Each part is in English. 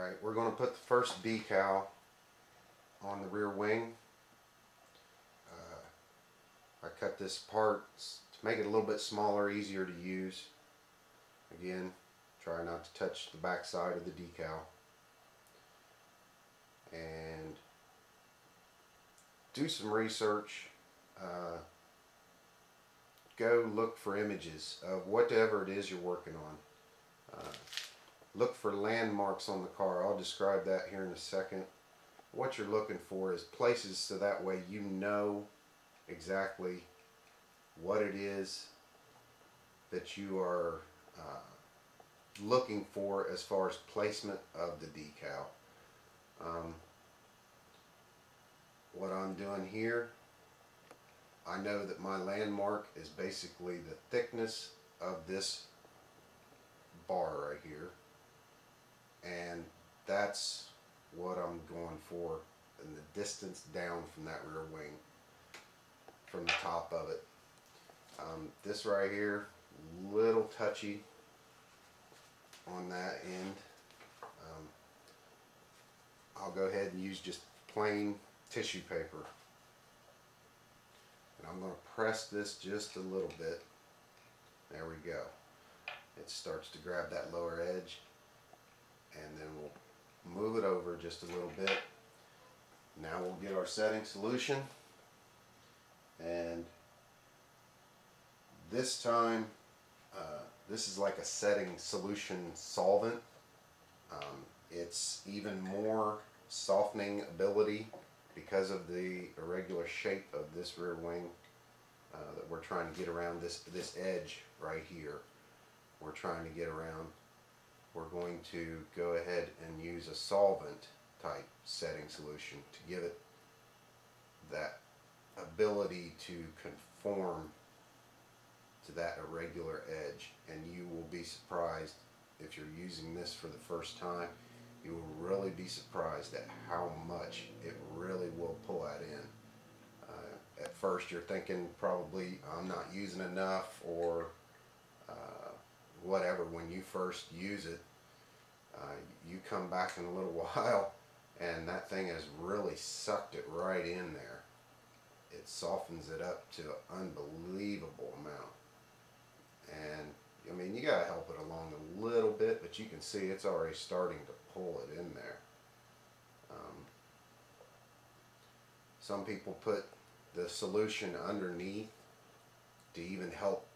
Alright, we're going to put the first decal on the rear wing. I cut this part to make it a little bit smaller, easier to use. Again, try not to touch the back side of the decal. And do some research. Go look for images of whatever it is you're working on. Look for landmarks on the car. I'll describe that here in a second. What you're looking for is places so that way you know exactly what it is that you are looking for as far as placement of the decal. What I'm doing here, I know that my landmark is basically the thickness of this bar right here, and that's what I'm going for in the distance down from that rear wing, from the top of it. This right here, little touchy on that end. I'll go ahead and use just plain tissue paper, and I'm going to press this just a little bit. There we go. It starts to grab that lower edge, and then we'll move it over just a little bit. Now we'll get our setting solution, and this time this is like a setting solution solvent. It's even more softening ability because of the irregular shape of this rear wing that we're trying to get around this edge right here. We're trying to get around. We're going to go ahead and use a solvent type setting solution to give it that ability to conform to that irregular edge. And you will be surprised if you're using this for the first time. You will really be surprised at how much it really will pull that in. At first you're thinking probably I'm not using enough or whatever. When you first use it, you come back in a little while and that thing has really sucked it right in there. It softens it up to an unbelievable amount. And I mean, you gotta help it along a little bit, but you can see it's already starting to pull it in there. Some people put the solution underneath to even help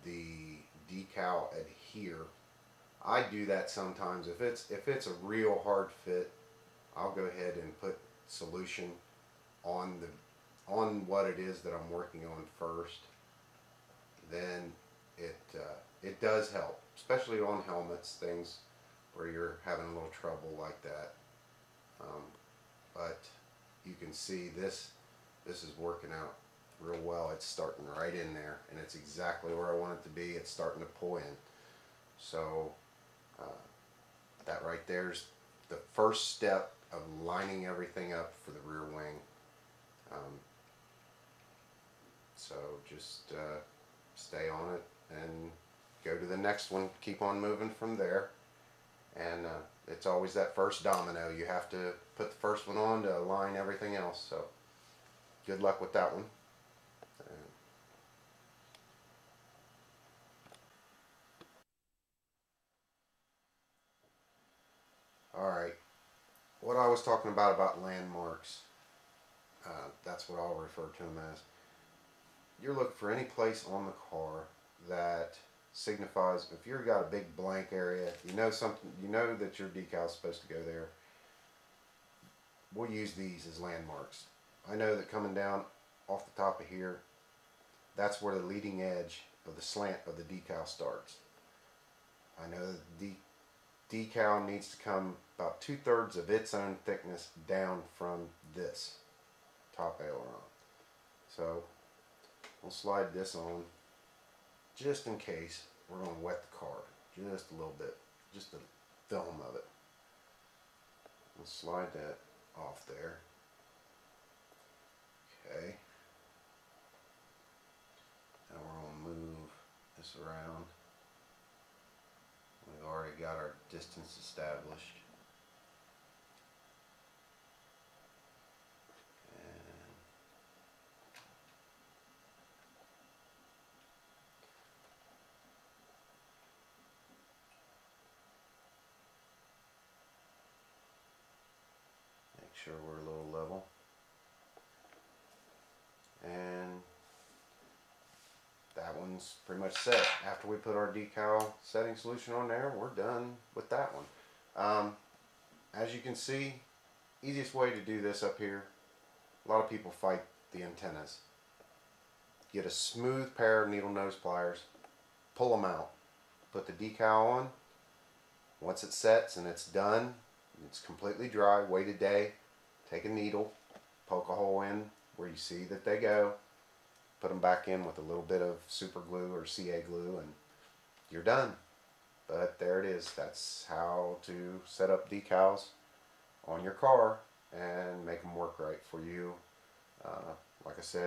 the decal adhere. I do that sometimes. If it's a real hard fit, I'll go ahead and put solution on what it is that I'm working on first. Then it does help, especially on helmets, things where you're having a little trouble like that. But you can see this is working out real well. It's starting right in there, and it's exactly where I want it to be. It's starting to pull in. So that right there's the first step of lining everything up for the rear wing. So just stay on it and go to the next one. Keep on moving from there. And it's always that first domino. You have to put the first one on to align everything else. So good luck with that one. Alright, what I was talking about landmarks, that's what I'll refer to them as. You're looking for any place on the car that signifies, if you've got a big blank area, you know something, you know that your decal is supposed to go there. We'll use these as landmarks. I know that coming down off the top of here, that's where the leading edge of the slant of the decal starts. I know that the decal needs to come about 2/3 of its own thickness down from this top aileron. So we'll slide this on just in case we're going to wet the car just a little bit, just the film of it. We'll slide that off there. Okay. Now we're going to move this around. We've already got our distance established. sure we're a little level. And that one's pretty much set. After we put our decal setting solution on there, we're done with that one. As you can see, easiest way to do this up here, a lot of people fight the antennas. Get a smooth pair of needle nose pliers, pull them out, put the decal on. Once it sets and it's done, it's completely dry, wait a day, take a needle, poke a hole in where you see that they go, put them back in with a little bit of super glue or CA glue, and you're done. But there it is. That's how to set up decals on your car and make them work right for you. Like I said,